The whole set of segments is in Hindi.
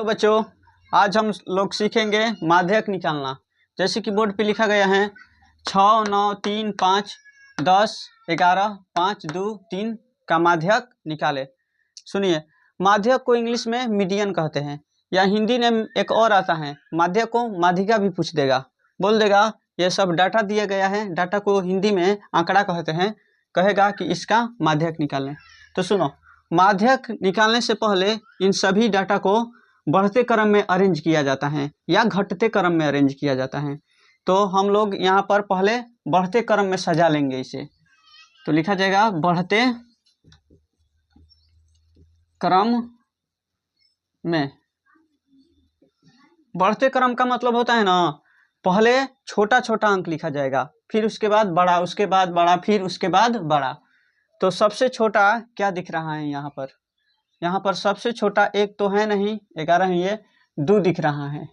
तो बच्चों आज हम लोग सीखेंगे माध्यक निकालना। जैसे कि बोर्ड पे लिखा गया है 6, 9, 3, 5, 10, 11, 5, 2, 3 का माध्यक निकाले। सुनिए, माध्यक को इंग्लिश में मीडियन कहते हैं, या हिंदी में एक और आता है माध्यक को माध्यिका भी पूछ देगा, बोल देगा ये सब डाटा दिया गया है, डाटा को हिंदी में आंकड़ा कहते हैं, कहेगा कि इसका माध्यक निकालें। तो सुनो, माध्यक निकालने से पहले इन सभी डाटा को बढ़ते क्रम में अरेंज किया जाता है या घटते क्रम में अरेंज किया जाता है। तो हम लोग यहाँ पर पहले बढ़ते क्रम में सजा लेंगे इसे। तो लिखा जाएगा बढ़ते क्रम में। बढ़ते क्रम का मतलब होता है ना, पहले छोटा छोटा अंक लिखा जाएगा, फिर उसके बाद बड़ा, उसके बाद बड़ा, फिर उसके बाद बड़ा। तो सबसे छोटा क्या दिख रहा है यहाँ पर? यहाँ पर सबसे छोटा एक तो है नहीं, 11 है, ये 2 दिख रहा है।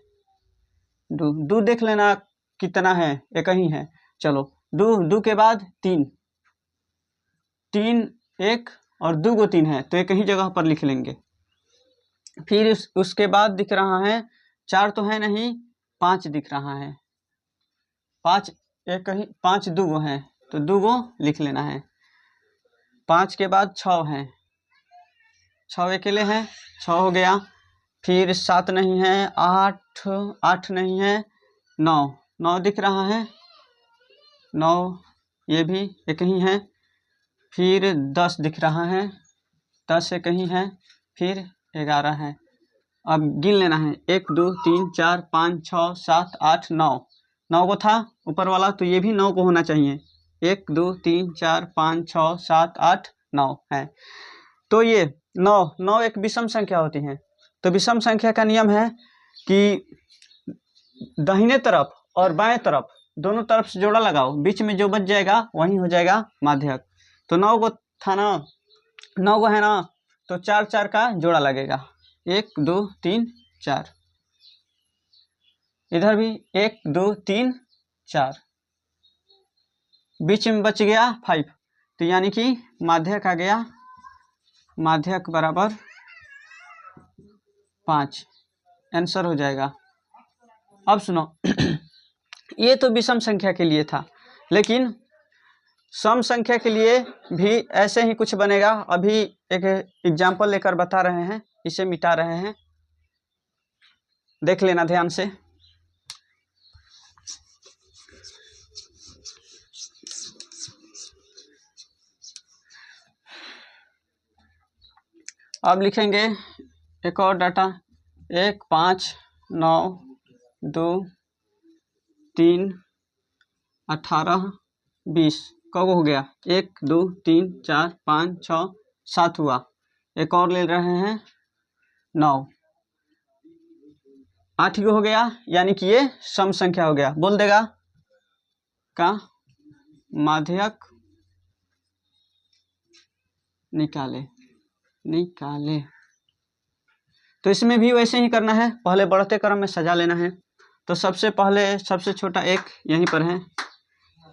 2 देख लेना कितना है, एक ही है। चलो 2 के बाद 3, 1 और 2 को 3 है तो एक ही जगह पर लिख लेंगे। फिर उसके बाद दिख रहा है 4 तो है नहीं, 5 दिख रहा है। 5 एक ही, 5 2 गो है तो 2 गो लिख लेना है। 5 के बाद 6 है, 6 अकेले हैं, 6 हो गया। फिर 7 नहीं है, 8 नहीं है, 9 दिख रहा है, 9 ये भी एक ही है। फिर 10 दिख रहा है, 10 एक ही है। फिर 11 है। अब गिन लेना है, 1 2 3 4 5 6 7 8 9 को था ऊपर वाला, तो ये भी 9 को होना चाहिए। 1 2 3 4 5 6 7 8 9 है। तो ये 9 एक विषम संख्या होती है। तो विषम संख्या का नियम है कि दाहिने तरफ और बाएं तरफ दोनों तरफ से जोड़ा लगाओ, बीच में जो बच जाएगा वही हो जाएगा माध्यक। तो 9 को था ना, 9 को है ना, तो 4 4 का जोड़ा लगेगा, 1 2 3 4। इधर भी 1 2 3 4, बीच में बच गया 5, तो यानी कि माध्यक आ गया, माध्यक बराबर 5 आंसर हो जाएगा। अब सुनो ये तो विषम संख्या के लिए था, लेकिन सम संख्या के लिए भी ऐसे ही कुछ बनेगा। अभी एक एग्जाम्पल लेकर बता रहे हैं, इसे मिटा रहे हैं, देख लेना ध्यान से। अब लिखेंगे एक और डाटा, 1 5 9 2 3 18 20 कब हो गया? 1 2 3 4 5 6 7 हुआ। एक और ले रहे हैं 9, 8 हो गया, यानी कि ये सम संख्या हो गया। बोल देगा का माध्यक निकाले। तो इसमें भी वैसे ही करना है, पहले बढ़ते क्रम में सजा लेना है। तो सबसे पहले सबसे छोटा एक यहीं पर है,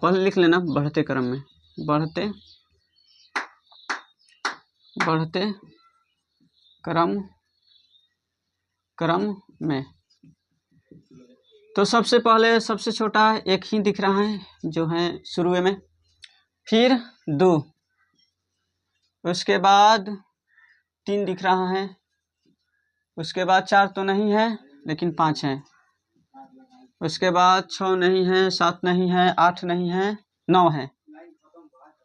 पहले लिख लेना बढ़ते क्रम में, बढ़ते क्रम में। तो सबसे पहले सबसे छोटा एक ही दिख रहा है जो है शुरू में, फिर 2, उसके बाद 3 दिख रहा है, उसके बाद 4 तो नहीं है लेकिन 5 है, उसके बाद 6 नहीं है, 7 नहीं है, 8 नहीं है, 9 है,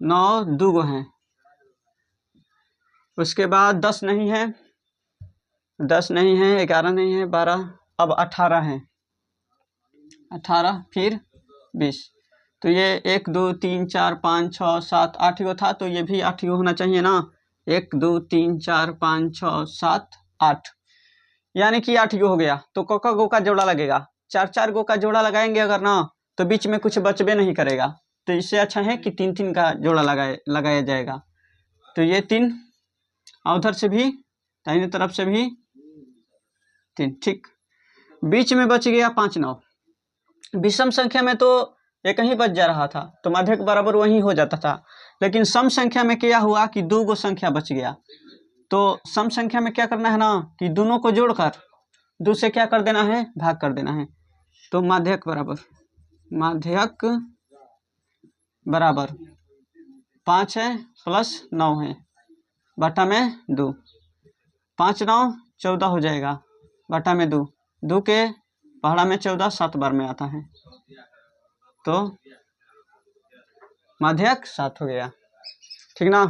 9 2 गो है, उसके बाद 10 नहीं है, 10 नहीं है, 11 नहीं है, 12, अब 18 है, 18 फिर 20। तो ये 1 2 3 4 5 6 7 8 गो था, तो ये भी 8 गो होना चाहिए ना, 1 2 3 4 5 6 7 8, यानी कि 8 गो हो गया। तो कोका गो का जोड़ा लगेगा, 4 4 गो का जोड़ा लगाएंगे अगर ना, तो बीच में कुछ बचबे नहीं करेगा। तो इससे अच्छा है कि 3 3 का जोड़ा लगाया जाएगा। तो ये 3, उधर से भी दाहिने तरफ से भी 3, ठीक। बीच में बच गया 5 9। विषम संख्या में तो एक ही बच जा रहा था, तो माध्यक बराबर वही हो जाता था। लेकिन सम संख्या में क्या हुआ कि 2 गो संख्या बच गया। तो सम संख्या में क्या करना है ना, कि दोनों को जोड़कर 2 से क्या कर देना है, भाग कर देना है। तो माध्यक बराबर 5 है प्लस 9 है बटा में 2, 5 9 14 हो जाएगा बटा में 2, 2 के पहाड़ा में 14 7 बार में आता है, तो माध्यक 7 हो गया। ठीक ना।